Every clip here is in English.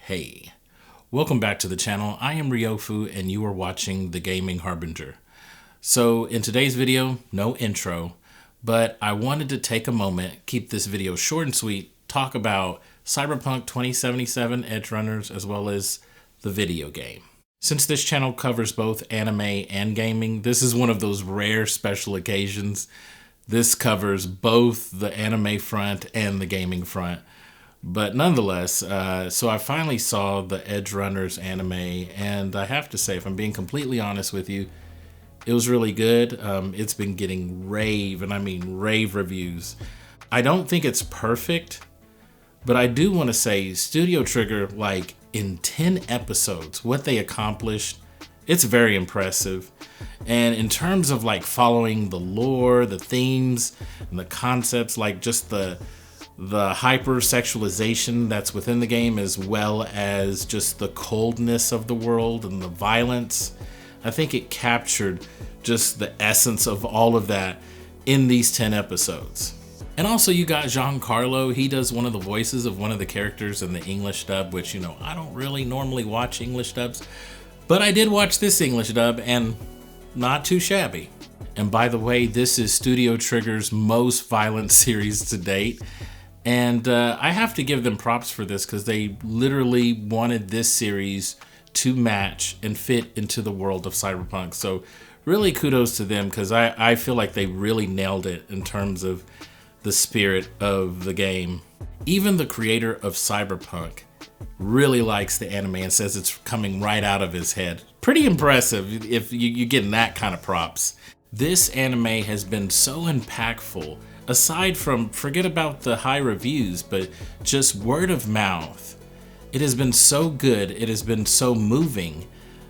Hey, welcome back to the channel. I am Ryofu and you are watching The Gaming Harbinger. So in today's video, no intro, but I wanted to take a moment, keep this video short and sweet, talk about Cyberpunk 2077 Edgerunners as well as the video game. Since this channel covers both anime and gaming, this is one of those rare special occasions. This covers both the anime front and the gaming front. But nonetheless, so I finally saw the Edgerunners anime, and I have to say, if I'm being completely honest with you, it was really good. It's been getting rave, and I mean rave reviews. I don't think it's perfect, but I do want to say Studio Trigger, like in 10 episodes, what they accomplished, it's very impressive. And in terms of like following the lore, the themes, and the concepts, like just the hypersexualization that's within the game, as well as just the coldness of the world and the violence. I think it captured just the essence of all of that in these 10 episodes. And also you got Giancarlo. He does one of the voices of one of the characters in the English dub, which, you know, I don't really normally watch English dubs, but I did watch this English dub and not too shabby. And by the way, this is Studio Trigger's most violent series to date. And I have to give them props for this because they literally wanted this series to match and fit into the world of Cyberpunk. So really kudos to them, because I feel like they really nailed it in terms of the spirit of the game. Even the creator of Cyberpunk really likes the anime and says it's coming right out of his head. Pretty impressive if you're getting that kind of props. This anime has been so impactful. Aside from, forget about the high reviews, but just word of mouth. It has been so good, it has been so moving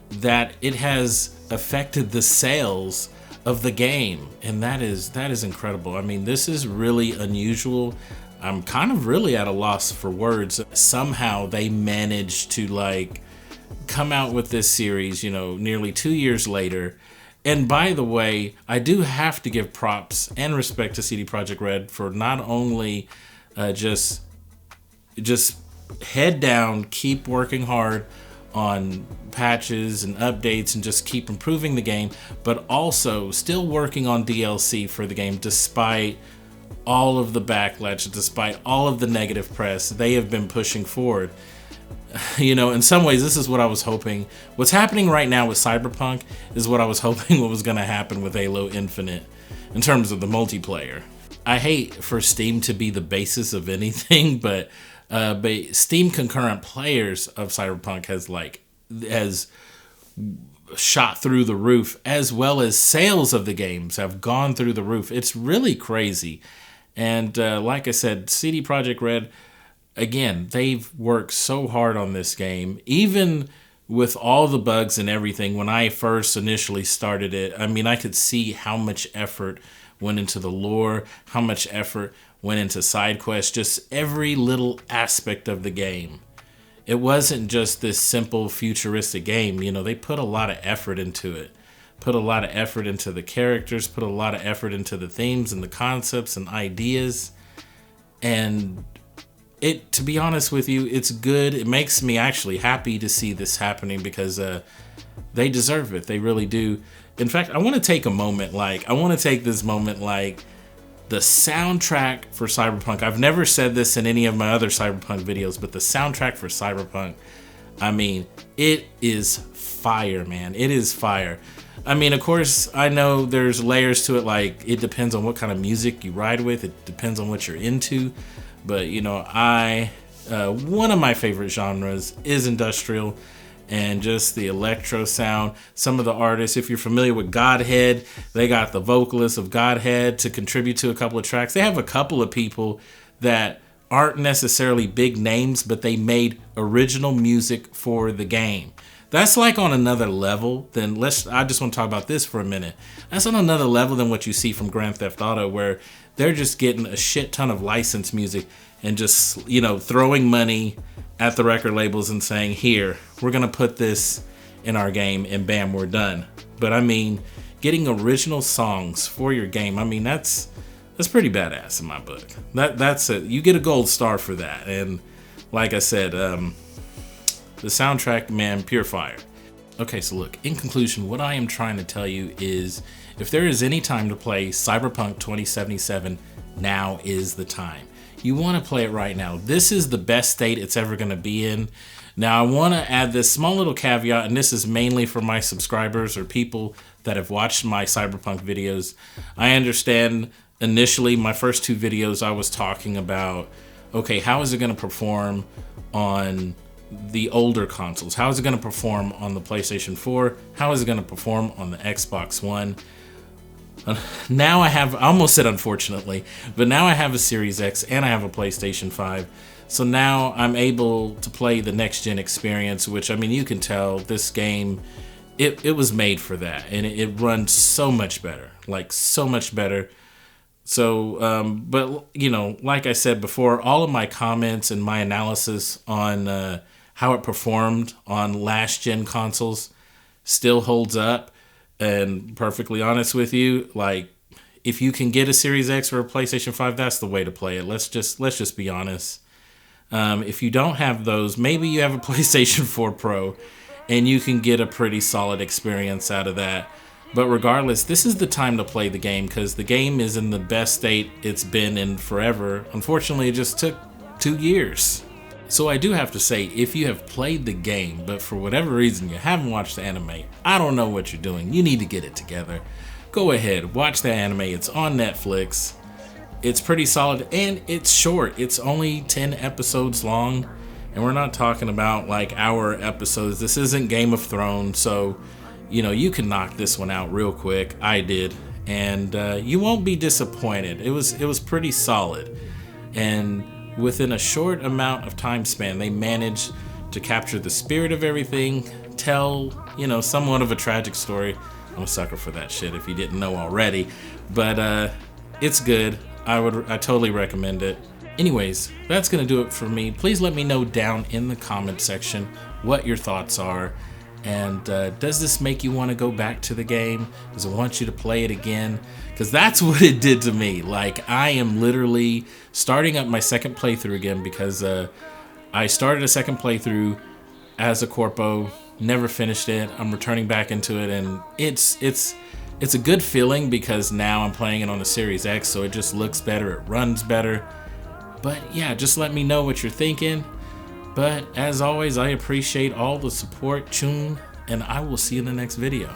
that it has affected the sales of the game. And that is incredible. I mean, this is really unusual. I'm kind of really at a loss for words. Somehow they managed to like come out with this series, you know, nearly 2 years later. And by the way, I do have to give props and respect to CD Projekt Red for not only just head down, keep working hard on patches and updates and just keep improving the game, but also still working on DLC for the game despite all of the backlash, despite all of the negative press. They have been pushing forward. You know, in some ways, this is what I was hoping. What's happening right now with Cyberpunk is what I was hoping what was going to happen with Halo Infinite in terms of the multiplayer. I hate for Steam to be the basis of anything, but Steam concurrent players of Cyberpunk has shot through the roof, as well as sales of the games have gone through the roof. It's really crazy. And like I said, CD Projekt Red, again, they've worked so hard on this game, even with all the bugs and everything. When I first initially started it, I mean, I could see how much effort went into the lore, how much effort went into side quests, just every little aspect of the game. It wasn't just this simple futuristic game. You know, they put a lot of effort into it, put a lot of effort into the characters, put a lot of effort into the themes and the concepts and ideas. And it, to be honest with you, it's good. It makes me actually happy to see this happening because they deserve it. They really do. In fact, I want to take this moment like the soundtrack for Cyberpunk. I've never said this in any of my other Cyberpunk videos, but the soundtrack for Cyberpunk, I mean, it is fire, man. It is fire. I mean, of course, I know there's layers to it. Like, it depends on what kind of music you ride with. It depends on what you're into. But, you know, one of my favorite genres is industrial, and just the electro sound. Some of the artists, if you're familiar with Godhead, they got the vocalist of Godhead to contribute to a couple of tracks. They have a couple of people that aren't necessarily big names, but they made original music for the game. That's like on another level than I just want to talk about this for a minute. That's on another level than what you see from Grand Theft Auto, where they're just getting a shit ton of licensed music and just, you know, throwing money at the record labels and saying, here, we're going to put this in our game and bam, we're done. But I mean, getting original songs for your game, I mean, that's pretty badass in my book. That's it. You get a gold star for that. And like I said, The soundtrack, man, pure fire. Okay, so look, in conclusion, what I am trying to tell you is if there is any time to play Cyberpunk 2077, now is the time. You want to play it right now. This is the best state it's ever going to be in. Now, I want to add this small little caveat, and this is mainly for my subscribers or people that have watched my Cyberpunk videos. I understand initially my first 2 videos I was talking about, okay, how is it going to perform on the older consoles? How is it going to perform on the PlayStation 4? How is it going to perform on the Xbox One? Now I almost said unfortunately, but now I have a Series X and I have a PlayStation 5. So now I'm able to play the next gen experience, which, I mean, you can tell this game, it was made for that, and it runs so much better, like so much better. So, but you know, like I said before, all of my comments and my analysis on how it performed on last gen consoles still holds up. And perfectly honest with you, like, if you can get a Series X or a PlayStation 5, that's the way to play it. Let's just be honest. If you don't have those, maybe you have a PlayStation 4 Pro and you can get a pretty solid experience out of that. But regardless, this is the time to play the game because the game is in the best state it's been in forever. Unfortunately, it just took 2 years. So I do have to say, if you have played the game, but for whatever reason you haven't watched the anime, I don't know what you're doing. You need to get it together. Go ahead, watch the anime. It's on Netflix. It's pretty solid and it's short. It's only 10 episodes long, and we're not talking about like hour episodes. This isn't Game of Thrones, so you know you can knock this one out real quick. I did, and you won't be disappointed. It was pretty solid, and within a short amount of time span, they managed to capture the spirit of everything, tell, you know, somewhat of a tragic story. I'm a sucker for that shit if you didn't know already, but it's good. I totally recommend it. Anyways, that's gonna do it for me. Please let me know down in the comment section what your thoughts are. And does this make you want to go back to the game? Does it want you to play it again? Because that's what it did to me. Like, I am literally starting up my second playthrough again because I started a second playthrough as a corpo, never finished it. I'm returning back into it, and it's a good feeling because now I'm playing it on the Series X, so it just looks better, it runs better. But yeah, just let me know what you're thinking. But as always, I appreciate all the support, Chun, and I will see you in the next video.